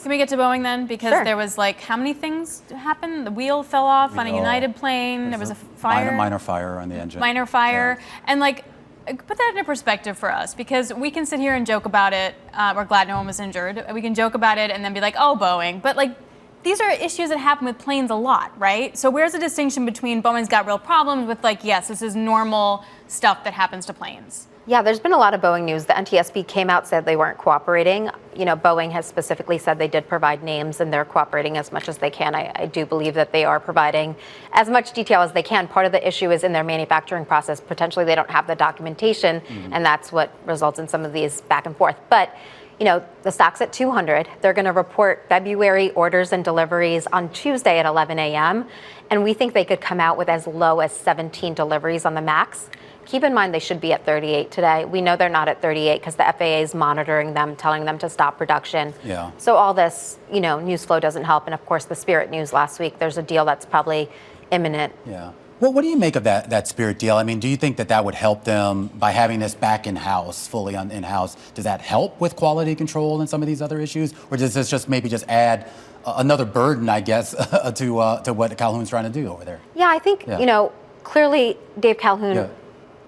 Can we get to Boeing then? Because Sure. there was like, how many things happened? The wheel fell off on a United plane. There was a fire. Minor fire on the engine. Minor fire. Yeah. And like, put that into perspective for us, because we can sit here and joke about it. We're glad no one was injured. We can joke about it and then be like, oh, Boeing. But like, these are issues that happen with planes a lot, right? So where's the distinction between Boeing's got real problems with like, yes, this is normal stuff that happens to planes? Yeah, there's been a lot of Boeing news. The NTSB came out, said they weren't cooperating. You know, Boeing has specifically said they did provide names and they're cooperating as much as they can. I do believe that they are providing as much detail as they can. Part of the issue is in their manufacturing process. Potentially they don't have the documentation, and that's what results in some of these back and forth. But you know, the stock's at 200. They're going to report February orders and deliveries on Tuesday at 11 a.m. And we think they could come out with as low as 17 deliveries on the MAX. Keep in mind they should be at 38 today. We know they're not at 38 because the FAA is monitoring them, telling them to stop production. Yeah. So all this, you know, news flow doesn't help. And of course, the Spirit news last week, there's a deal that's probably imminent. Yeah. Well, what do you make of that Spirit deal? I mean, do you think that would help them by having this back in-house, fully in-house? Does that help with quality control and some of these other issues? Or does this just maybe just add another burden, I guess, to what Calhoun's trying to do over there? Yeah, I think, you know, clearly Dave Calhoun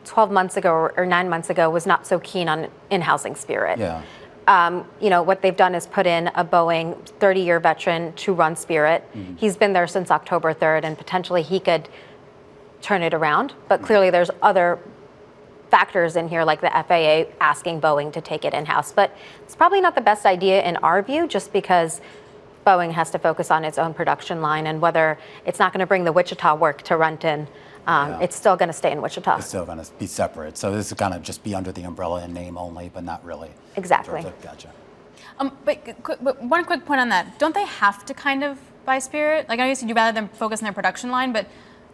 12 months ago or 9 months ago was not so keen on in-housing Spirit. Yeah. You know, what they've done is put in a Boeing 30-year veteran to run Spirit. He's been there since October 3rd, and potentially he could turn it around. But clearly there's other factors in here, like the FAA asking Boeing to take it in-house. But it's probably not the best idea in our view, just because Boeing has to focus on its own production line, and whether it's not going to bring the Wichita work to Renton, it's still going to stay in Wichita. It's still going to be separate. So this is going to just be under the umbrella in name only, but not really. Exactly. Gotcha. But one quick point on that. Don't they have to kind of buy Spirit? Like, I guess you'd rather them focus on their production line, but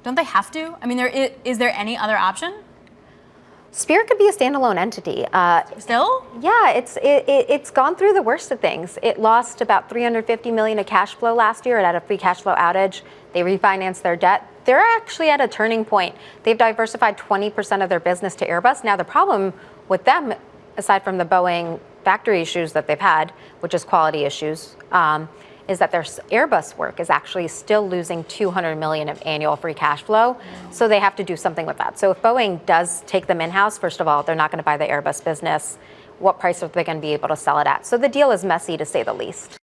don't they have to? I mean, is there any other option? Spirit could be a standalone entity. Still? Yeah, it's gone through the worst of things. It lost about $350 million of cash flow last year. It had a free cash flow outage. They refinanced their debt. They're actually at a turning point. They've diversified 20% of their business to Airbus. Now, the problem with them, aside from the Boeing factory issues that they've had, which is quality issues, is that their Airbus work is actually still losing $200 million of annual free cash flow. So they have to do something with that. So if Boeing does take them in-house, first of all, they're not going to buy the Airbus business. What price are they going to be able to sell it at? So the deal is messy, to say the least.